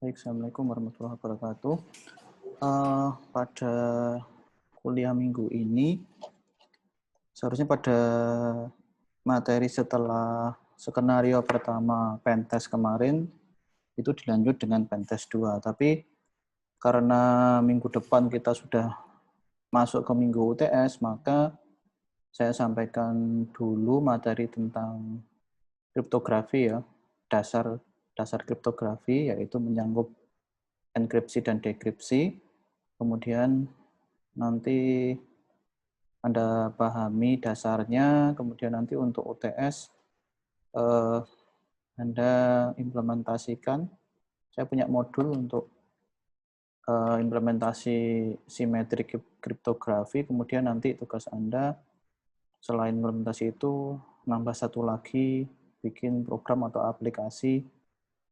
Baik, Assalamualaikum warahmatullahi wabarakatuh. Pada kuliah minggu ini, seharusnya pada materi setelah skenario pertama pentest kemarin, itu dilanjut dengan pentest 2. Tapi karena minggu depan kita sudah masuk ke minggu UTS, maka saya sampaikan dulu materi tentang kriptografi ya, dasar kriptografi, yaitu menyangkut enkripsi dan dekripsi. Kemudian nanti Anda pahami dasarnya, kemudian nanti untuk UTS Anda implementasikan. Saya punya modul untuk implementasi simetrik kriptografi, kemudian nanti tugas Anda selain implementasi itu nambah satu lagi, bikin program atau aplikasi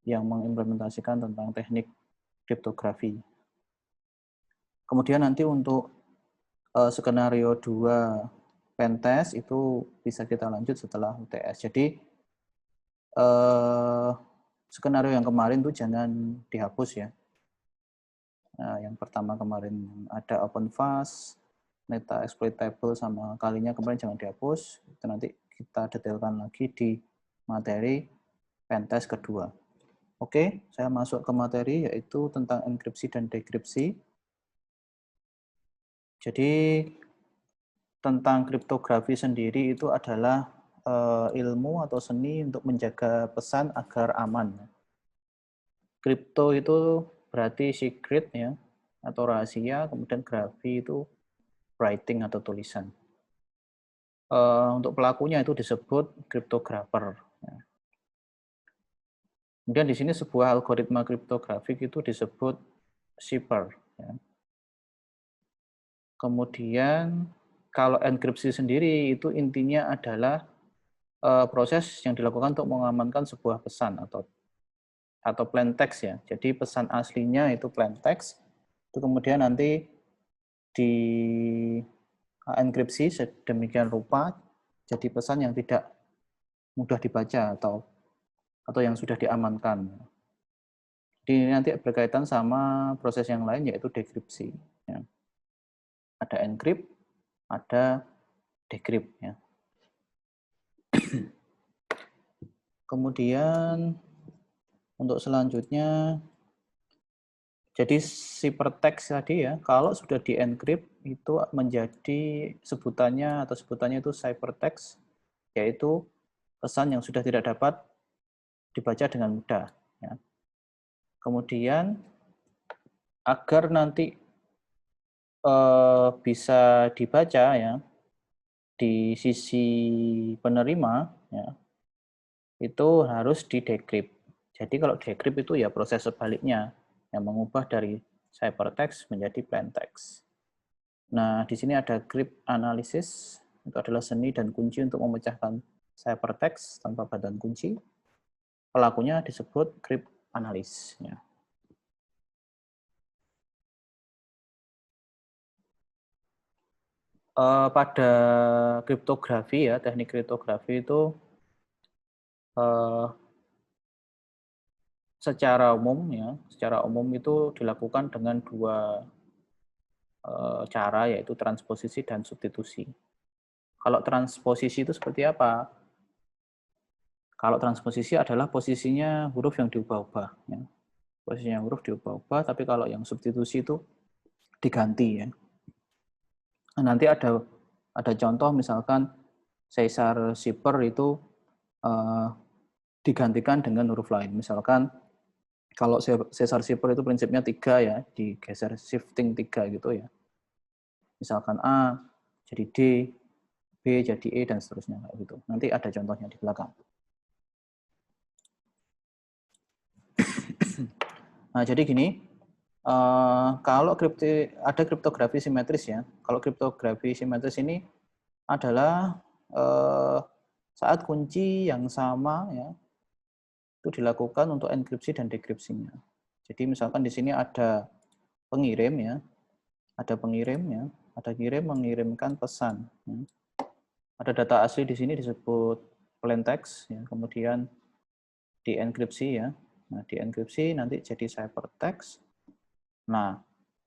yang mengimplementasikan tentang teknik kriptografi. Kemudian nanti untuk skenario 2 pentest itu bisa kita lanjut setelah UTS. Jadi skenario yang kemarin tuh jangan dihapus ya. Nah, yang pertama kemarin ada OpenFast, meta exploitable sama kalinya kemarin jangan dihapus. Itu nanti kita detailkan lagi di materi pentest kedua. Oke, saya masuk ke materi yaitu tentang enkripsi dan dekripsi. Jadi tentang kriptografi sendiri itu adalah ilmu atau seni untuk menjaga pesan agar aman. Kripto itu berarti secret ya, atau rahasia, kemudian grafi itu writing atau tulisan. Untuk pelakunya itu disebut kriptografer. Kemudian di sini sebuah algoritma kriptografik itu disebut cipher. Ya. Kemudian kalau enkripsi sendiri itu intinya adalah proses yang dilakukan untuk mengamankan sebuah pesan atau plain text ya. Jadi pesan aslinya itu plain text, itu kemudian nanti di enkripsi sedemikian rupa jadi pesan yang tidak mudah dibaca atau yang sudah diamankan. Jadi nanti berkaitan sama proses yang lain yaitu dekripsi. Ya. Ada encrypt, ada decrypt ya. Kemudian untuk selanjutnya, jadi ciphertext tadi ya, kalau sudah di-encrypt itu menjadi sebutannya itu ciphertext, yaitu pesan yang sudah tidak dapat dibaca dengan mudah. Ya. Kemudian agar nanti bisa dibaca ya di sisi penerima, ya, itu harus di-decrypt. Jadi kalau decrypt itu ya proses sebaliknya, yang mengubah dari ciphertext menjadi plain text. Nah, di sini ada crypt analysis, itu adalah seni dan kunci untuk memecahkan ciphertext tanpa badan kunci. Pelakunya disebut crypt analyst. Ya. Pada kriptografi ya, teknik kriptografi itu secara umum itu dilakukan dengan dua cara, yaitu transposisi dan substitusi. Kalau transposisi itu seperti apa? Kalau transposisi adalah posisinya huruf yang diubah-ubah. Ya. Posisinya huruf diubah-ubah, tapi kalau yang substitusi itu diganti. Ya. Nah, nanti ada contoh misalkan Caesar cipher itu digantikan dengan huruf lain. Misalkan kalau Caesar cipher itu prinsipnya 3 ya, digeser shifting 3 gitu ya. Misalkan A jadi D, B jadi E, dan seterusnya. Gitu. Nanti ada contohnya di belakang. Nah, jadi gini, kalau ada kriptografi simetris ya. Kalau kriptografi simetris ini adalah saat kunci yang sama ya, itu dilakukan untuk enkripsi dan dekripsinya. Jadi misalkan di sini ada pengirim ya, ada kirim mengirimkan pesan. Ya. Ada data asli di sini disebut plain text, ya. Kemudian dienkripsi ya. Nah, dienkripsi nanti jadi ciphertext. Nah,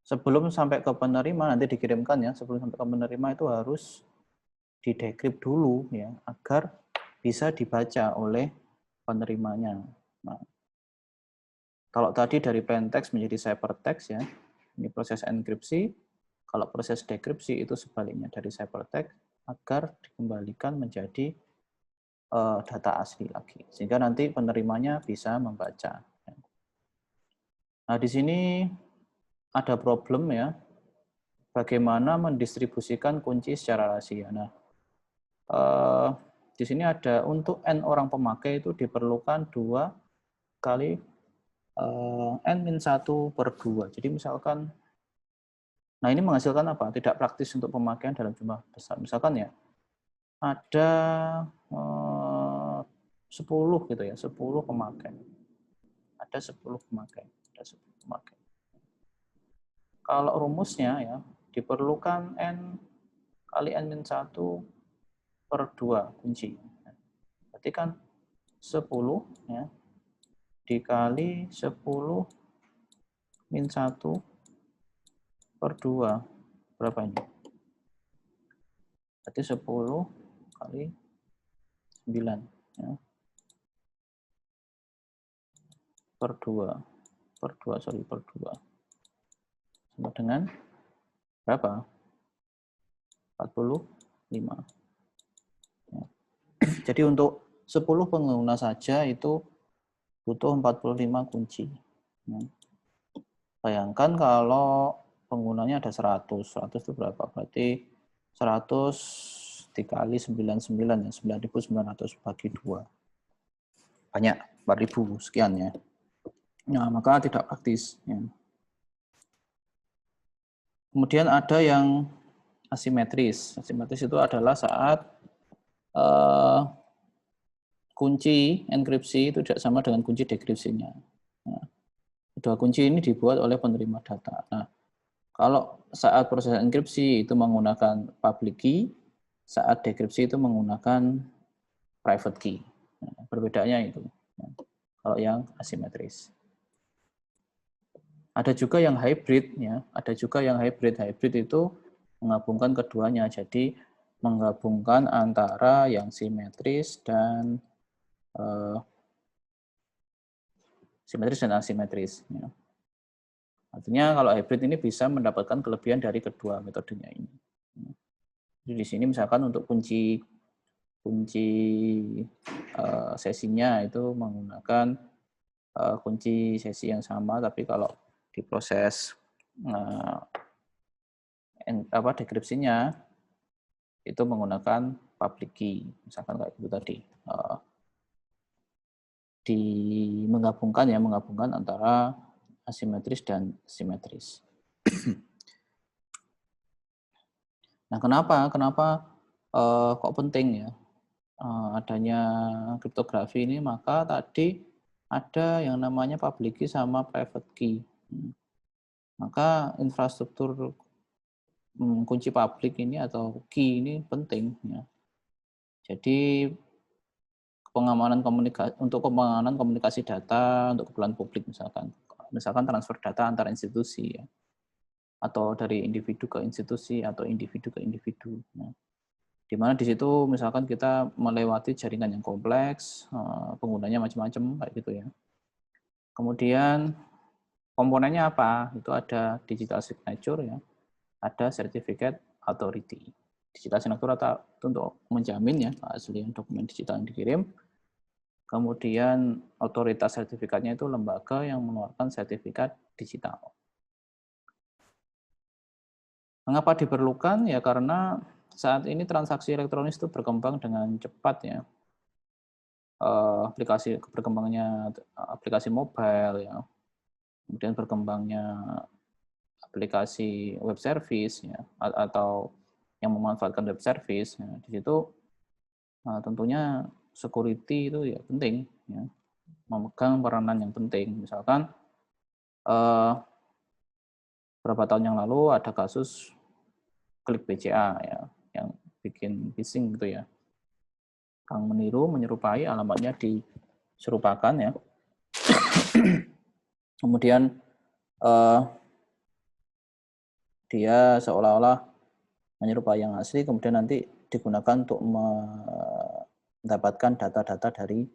sebelum sampai ke penerima nanti dikirimkan ya, sebelum sampai ke penerima itu harus didekrypt dulu ya, agar bisa dibaca oleh penerimanya. Nah, kalau tadi dari plain text menjadi ciphertext ya, ini proses enkripsi. Kalau proses dekripsi itu sebaliknya dari ciphertext agar dikembalikan menjadi data asli lagi, sehingga nanti penerimanya bisa membaca. Nah, di sini ada problem ya, bagaimana mendistribusikan kunci secara rahasia. Nah, di sini ada untuk N orang pemakai itu diperlukan 2 kali N-1/2. Jadi misalkan, nah ini menghasilkan apa? Tidak praktis untuk pemakaian dalam jumlah besar. Misalkan ya, ada 10 gitu ya, 10 pemakai. Ada 10 pemakai. Ada 10 pemakai. Kalau rumusnya ya, diperlukan N kali N-1/2 kunci. Berarti kan 10 ya, dikali 10 min 1/2. Berapa ini? Berarti 10 kali 9 ya, per 2 sama dengan berapa? 45 ya. Jadi untuk 10 pengguna saja itu butuh 45 kunci ya. Bayangkan kalau penggunanya ada 100 itu berapa? Berarti 100 dikali 99 ya, 9.900 bagi 2. Banyak, 4.000 sekian ya. Nah, maka tidak praktis ya. Kemudian ada yang asimetris. Asimetris itu adalah saat kunci enkripsi itu tidak sama dengan kunci dekripsinya. Nah, kedua kunci ini dibuat oleh penerima data. Nah, kalau saat proses enkripsi itu menggunakan public key, saat dekripsi itu menggunakan private key. Nah, perbedaannya itu. Kalau yang asimetris. Ada juga yang hybrid ya, ada juga yang hybrid. Hybrid itu menggabungkan keduanya. Jadi menggabungkan antara yang simetris dan asimetris ya. Artinya kalau hybrid ini bisa mendapatkan kelebihan dari kedua metodenya ini. Jadi di sini misalkan untuk kunci sesinya itu menggunakan kunci sesi yang sama, tapi kalau di proses dekripsinya itu menggunakan public key, misalkan kayak gitu tadi. Menggabungkan antara asimetris dan simetris. Nah, kenapa kok penting ya adanya kriptografi ini? Maka tadi ada yang namanya public key sama private key. Maka infrastruktur kunci publik ini atau key ini penting ya. Jadi untuk pengamanan komunikasi data untuk keperluan publik misalkan transfer data antar institusi ya, atau dari individu ke institusi atau individu ke individu. Ya. Di mana di situ misalkan kita melewati jaringan yang kompleks, penggunanya macam-macam kayak gitu ya. Kemudian komponennya apa? Itu ada digital signature ya, ada certificate authority. Digital signature itu untuk menjamin ya keaslian dokumen digital yang dikirim. Kemudian otoritas sertifikatnya itu lembaga yang mengeluarkan sertifikat digital. Mengapa diperlukan? Ya karena saat ini transaksi elektronik itu berkembang dengan cepat ya. Berkembangnya aplikasi mobile ya. Kemudian berkembangnya aplikasi web service ya, atau yang memanfaatkan web service ya. Di situ tentunya security itu ya penting ya, memegang peranan yang penting. Misalkan beberapa tahun yang lalu ada kasus klik BCA ya, yang bikin phishing gitu ya, yang meniru menyerupai alamatnya diserupakan ya, Kemudian dia seolah-olah menyerupai yang asli, kemudian nanti digunakan untuk mendapatkan data-data dari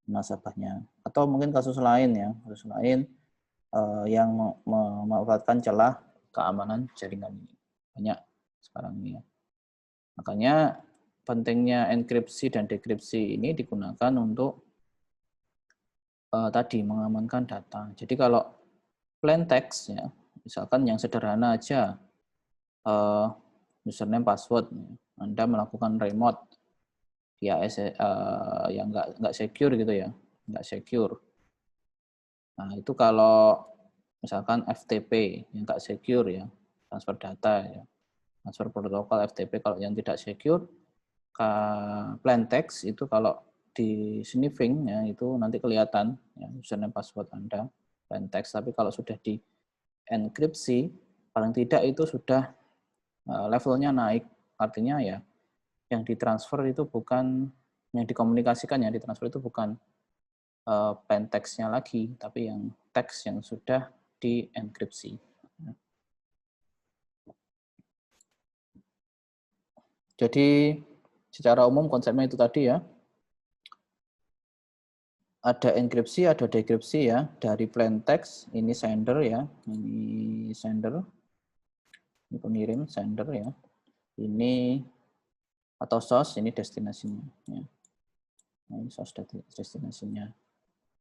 nasabahnya. Atau mungkin kasus lain ya, kasus lain yang memanfaatkan celah keamanan jaringan ini. Banyak sekarang ini ya. Makanya pentingnya enkripsi dan dekripsi ini digunakan untuk tadi mengamankan data. Jadi kalau plain text ya, misalkan yang sederhana aja, username, password, Anda melakukan remote via yang nggak secure gitu ya, nggak secure. Nah itu kalau misalkan FTP yang nggak secure ya, transfer data ya, transfer protokol FTP kalau yang tidak secure, plain text itu kalau di sniffing ya itu nanti kelihatan ya, username password Anda plain text, tapi kalau sudah di enkripsi paling tidak itu sudah levelnya naik, artinya ya yang ditransfer itu bukan, yang dikomunikasikan, yang ditransfer itu bukan plain text-nya lagi, tapi yang teks yang sudah dienkripsi. Jadi secara umum konsepnya itu tadi ya, ada enkripsi, ada dekripsi ya, dari plain text, ini sender ya, ini sender, ini pengirim, sender ya, ini atau source, ini destinasinya ya. Nah, ini source destinasinya.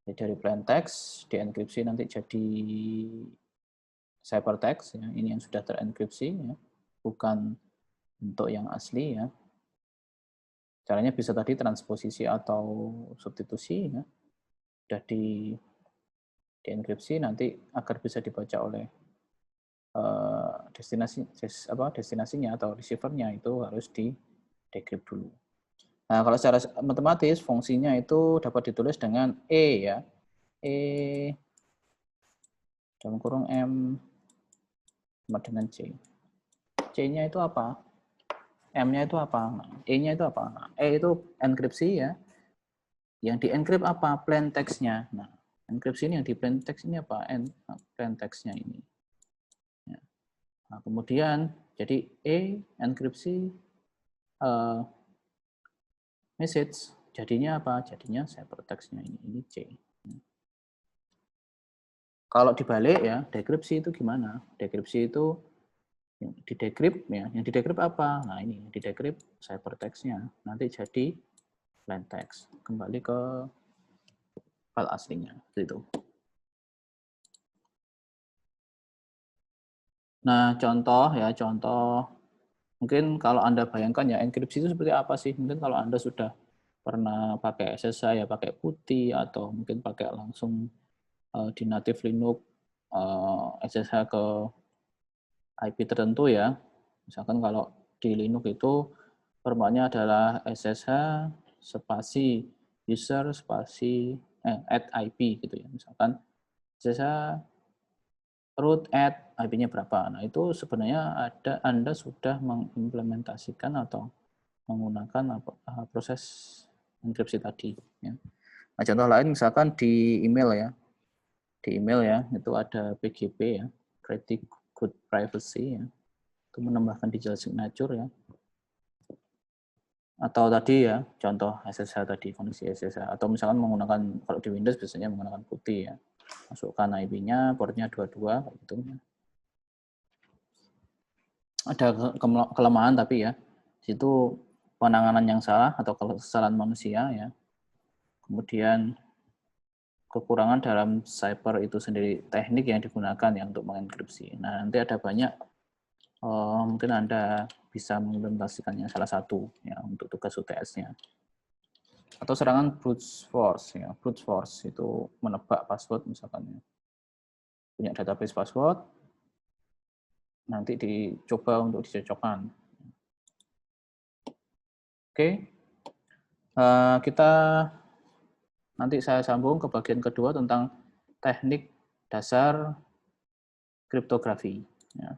Jadi dari plain text dienkripsi nanti jadi ciphertext ya, ini yang sudah terenkripsi ya, bukan bentuk yang asli ya. Caranya bisa tadi transposisi atau substitusi ya. Sudah dienkripsi nanti agar bisa dibaca oleh destinasinya atau receivernya itu harus di decrypt dulu. Nah, kalau secara matematis fungsinya itu dapat ditulis dengan E ya. E dalam kurung M sama dengan C. C-nya itu apa? M-nya itu apa? Nah, E-nya itu apa? Nah, E itu enkripsi ya. Yang di-encrypt apa? Plain text-nya. Nah, enkripsi ini yang di plain text ini apa? Plain text-nya ini. Ya. Nah, kemudian jadi E enkripsi message, jadinya apa? Jadinya ciphertext-nya ini C. Kalau dibalik ya, dekripsi itu gimana? Dekripsi itu yang didekrypt ya, yang didekrypt apa? Nah, ini yang didekrypt ciphertext-nya. Nanti jadi plain text. Kembali ke file aslinya itu. Nah, contoh ya, contoh mungkin kalau Anda bayangkan ya enkripsi itu seperti apa sih? Mungkin kalau Anda sudah pernah pakai SSH ya pakai putih atau mungkin pakai langsung di native Linux SSH ke IP tertentu ya. Misalkan kalau di Linux itu formatnya adalah SSH spasi user spasi add IP gitu ya. Misalkan SSH root add IP-nya berapa. Nah, itu sebenarnya Anda sudah mengimplementasikan atau menggunakan proses enkripsi tadi ya. Nah, contoh lain misalkan di email ya. Di email ya, itu ada PGP ya, Pretty Good Privacy ya. Itu menambahkan digital signature ya. Atau tadi ya, contoh SSH tadi, koneksi SSH. Atau misalkan menggunakan, kalau di Windows biasanya menggunakan putih ya. Masukkan IP-nya, portnya 22, gitu. Ada kelemahan tapi ya, situ penanganan yang salah atau kesalahan manusia ya. Kemudian kekurangan dalam cyber itu sendiri, teknik yang digunakan ya untuk mengenkripsi. Nah, nanti ada banyak, mungkin Anda bisa mengimplementasikannya salah satu ya untuk tugas UTS-nya. Atau serangan brute force ya, brute force itu menebak password misalkan ya. Punya database password, nanti dicoba untuk dicocokkan. Oke, kita nanti saya sambung ke bagian kedua tentang teknik dasar kriptografi. Ya.